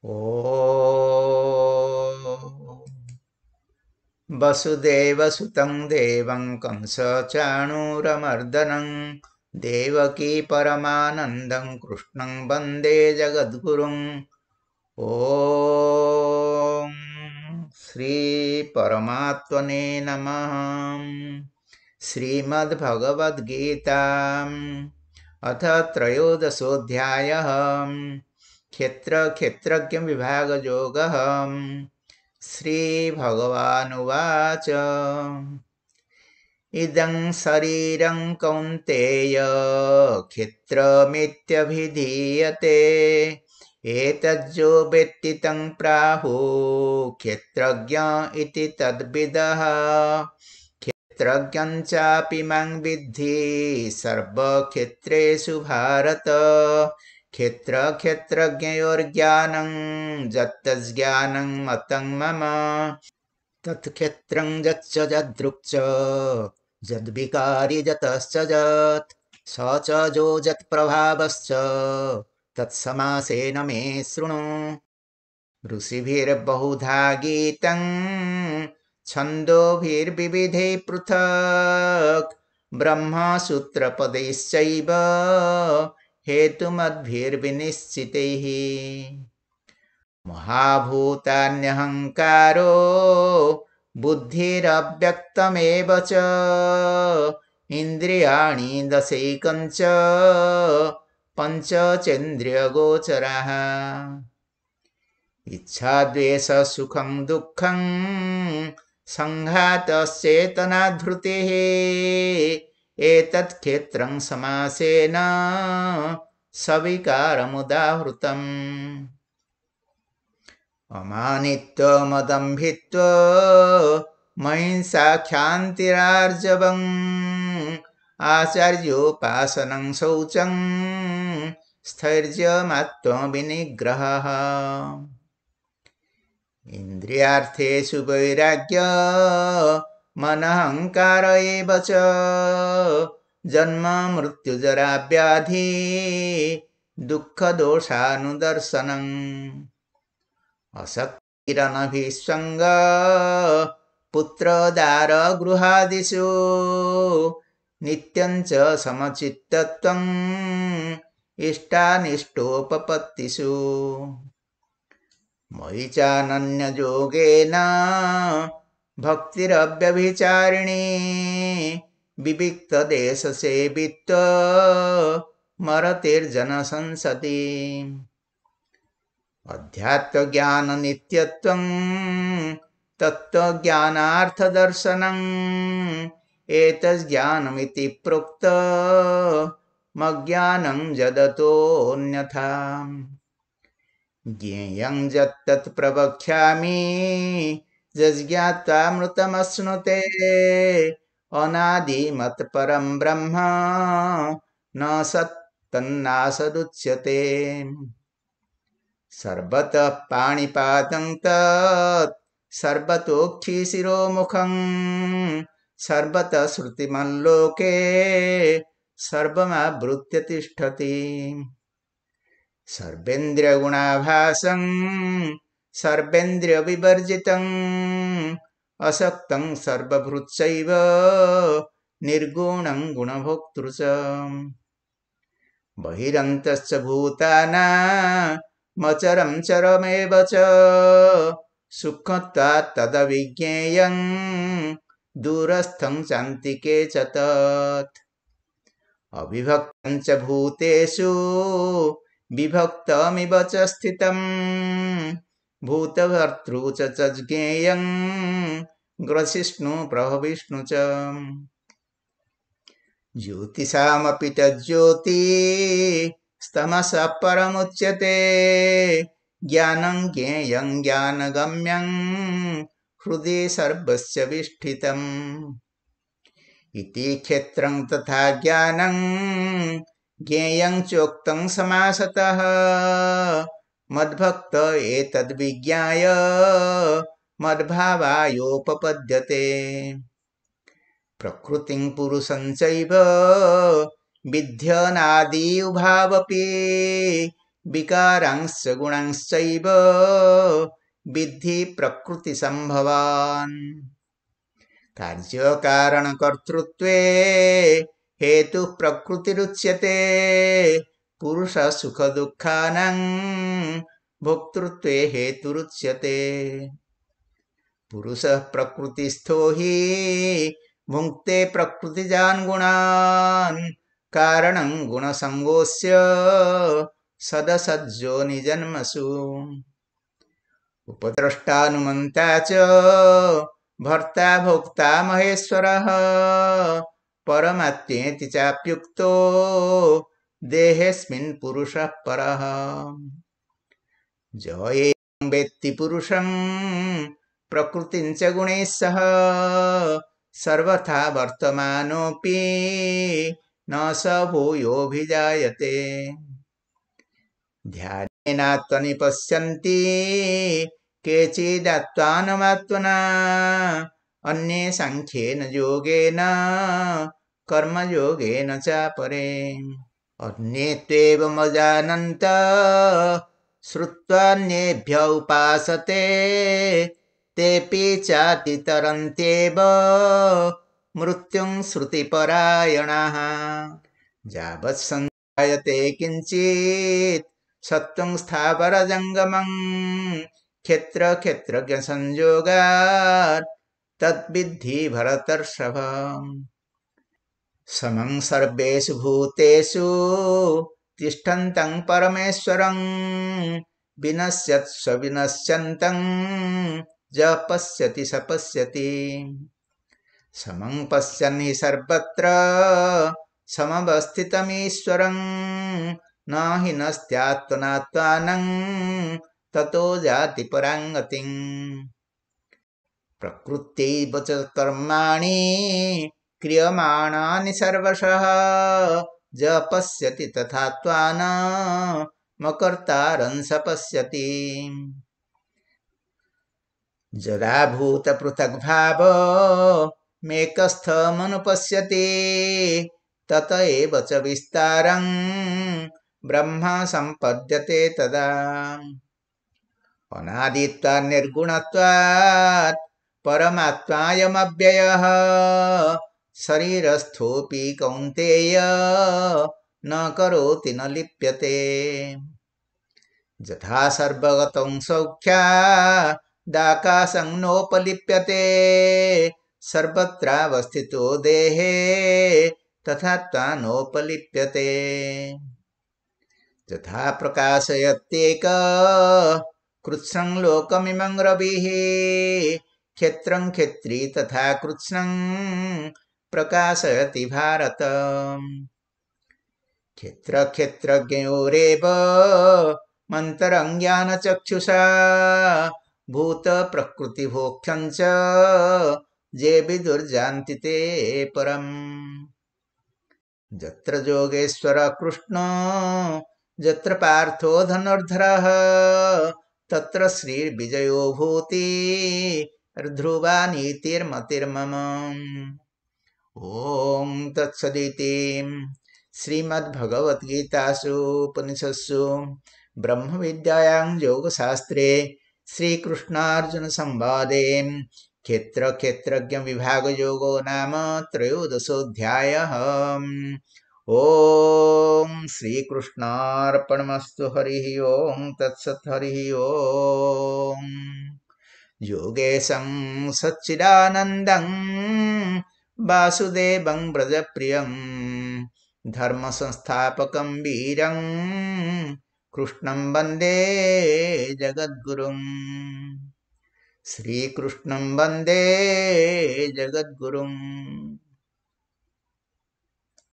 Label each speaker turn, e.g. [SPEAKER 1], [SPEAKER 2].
[SPEAKER 1] ॐ वसुदेवसुतं देवं कंसचाणूरमर्दनं देवकी परमानन्दं कृष्णं वन्दे जगद्गुरुम् ॐ श्रीपरमात्मने नमः। श्रीमद्भगवद्गीताम् अथ त्रयोदशोऽध्यायः। क्षेत्रज्ञविभागयोगः। श्रीभगवानुवाच इदं शरीरं कौन्तेय क्षेत्रमित्यभिधीयते एतज्जो वेत्ति तं प्राहुः क्षेत्रज्ञ इति तद्विदः क्षेत्रज्ञं चापि मां विद्धि सर्वक्षेत्रेषु भारत क्षेत्रज्ञयोर्ज्ञानं यत्तज्ज्ञानं मतं मम तत्क्षेत्रं यच्च यदृक् यद्विकारि यतश्च यत् स च जो यत्प्रभावश्च तत्समासेन मे शृणु ऋषिभिर्बहुधा गीतं छन्दोभिर्विविधैः पृथक् ब्रह्मसूत्रपदैश्चैव हेतुमद्भिर्विनिश्चितैः महाभूतान्यहङ्कारो बुद्धिरव्यक्तमेव च इन्द्रियाणि दशैकञ्च पञ्चचेन्द्रियगोचराः इच्छाद्वेषसुखं दुःखं सङ्घातश्चेतना धृतिः एतत् क्षेत्रं समासेन सविकारमुदाहृतम् अमानित्वमदम्भित्वमहिंसा क्षान्तिरार्जवम् आचार्योपासनं शौचं स्थैर्यमात्मविनिग्रहः इन्द्रियार्थेषु वैराग्य मनहङ्कार एव च जन्म मृत्युजरा व्याधि दुःखदोषानुदर्शनम् असक्तिरनभिसङ्ग पुत्रदारगृहादिषु नित्यं च समचित्तत्वम् इष्टानिष्टोपपत्तिषु मयि चानन्ययोगेन भक्तिरव्यभिचारिणी विविक्तदेशसेवित्वमरतिर्जनसंसदि अध्यात्मज्ञाननित्यत्वं तत्त्वज्ञानार्थदर्शनम् एतज्ज्ञानमिति प्रोक्तमज्ञानं जदतोऽन्यथा ज्ञेयं यत्तत् प्रवक्ष्यामि यज्ज्ञात्वामृतमश्नुते अनादिमत्परं ब्रह्म न सत्तन्नासदुच्यते सर्वतः पाणिपादं तत् सर्वतोक्षिशिरोमुखं सर्वतः श्रुतिमल्लोके सर्वमावृत्य तिष्ठति सर्वेन्द्रियगुणाभासं सर्वेन्द्रियविवर्जितं असक्तं सर्वभृत्सैव निर्गुणं गुणभोक्तृ च बहिरन्तश्च भूतानामचरं चरमेव च सुखत्वात् तदविज्ञेयं दूरस्थं चान्तिके च तत् अविभक्तं च भूतेषु विभक्तमिव च स्थितं भूतभर्तृ च ज्ञेयं ग्रसिष्णु प्रभविष्णु च ज्योतिषामपि तज्ज्योतिस्तमसः परमुच्यते ज्ञानं ज्ञेयं ज्ञानगम्यं हृदि सर्वस्य विष्ठितम् इति क्षेत्रं तथा ज्ञानं ज्ञेयं चोक्तं समासतः मद्भक्त एतद्विज्ञाय मद्भावायोपपद्यते प्रकृतिं पुरुषं चैव विध्यनादि उभावपि विकारांश्च गुणांश्चैव विद्धि प्रकृतिसम्भवान्। कार्यकारणकर्तृत्वे हेतुः प्रकृतिरुच्यते पुरुषसुखदुःखानां भोक्तृत्वे हेतुरुच्यते। पुरुषः प्रकृतिस्थो हि भुङ्क्ते प्रकृतिजान् गुणान् कारणं गुणसङ्गोऽस्य सदसज्जोनिजन्मसु। उपद्रष्टानुमन्ता च भर्ता भोक्ता महेश्वरः परमात्मेति चाप्युक्तो देहेऽस्मिन् पुरुषः परः। जयेनं वेत्ति पुरुषं प्रकृतिं च गुणैः सह सर्वथा वर्तमानोऽपि न स भूयोऽभिजायते। ध्यानेनात्मनि पश्यन्ति केचिदात्मानमात्मना अन्ये साङ्ख्येन योगेन कर्मयोगेन चापरे। अन्ये त्वेवमजानन्त श्रुत्वान्येभ्य उपासते तेऽपि चातितरन्त्येव मृत्युं श्रुतिपरायणाः। यावत् सञ्जायते किञ्चित् सत्त्वं स्थावरजङ्गमं क्षेत्रक्षेत्रज्ञसंयोगात् तद्विद्धि भरतर्षभ। समं सर्वेषु भूतेषु तिष्ठन्तं परमेश्वरं विनश्यत्स्व विनश्यन्तं य पश्यति स पश्यति। समं पश्यन् हि सर्वत्र समवस्थितमीश्वरं न हि नस्त्यात्मनात्मानं ततो जाति परां गतिम्। प्रकृत्यैव च कर्माणि क्रियमाणानि सर्वशः य पश्यति तथात्मानमकर्तारं स पश्यति। यदा भूतपृथग्भावो मेकस्थमनुपश्यति तत एव च विस्तारं ब्रह्म सम्पद्यते तदा। अनादित्वात् निर्गुणत्वात् परमात्मायमव्ययः शरीरस्थोऽपि कौन्तेय न करोति न लिप्यते। यथा सर्वगतं सौख्यादाकाशं नोपलिप्यते सर्वत्रावस्थितो देहे तथात्मा नोपलिप्यते। यथा प्रकाशयत्येक कृत्स्नं लोकमिमं रविः क्षेत्रं क्षेत्री तथा कृत्स्नं प्रकाशयति भारत। क्षेत्रक्षेत्रज्ञयोरेव मन्तरं ज्ञानचक्षुषा भूतप्रकृतिभोक्तं च ये विदुर्जान्ति ते परम्। यत्र योगेश्वरः कृष्णो यत्र पार्थो धनुर्धरः तत्र श्रीर्विजयो भूति ध्रुवा नीतिर्मतिर्मम। ॐ तत्सदिति श्रीमद्भगवद्गीतासु उपनिषत्सु ब्रह्मविद्यायां योगशास्त्रे श्रीकृष्णार्जुनसंवादे क्षेत्रक्षेत्रज्ञविभागयोगो नाम त्रयोदशोऽध्यायः। ॐ श्रीकृष्णार्पणमस्तु। हरिः ॐ तत्सत्। हरिः ॐ। योगेशं सच्चिदानन्दं वासुदेवं व्रजप्रियं धर्मसंस्थापकं वीरं कृष्णं वन्दे जगद्गुरुं। श्रीकृष्णं वन्दे जगद्गुरुम्।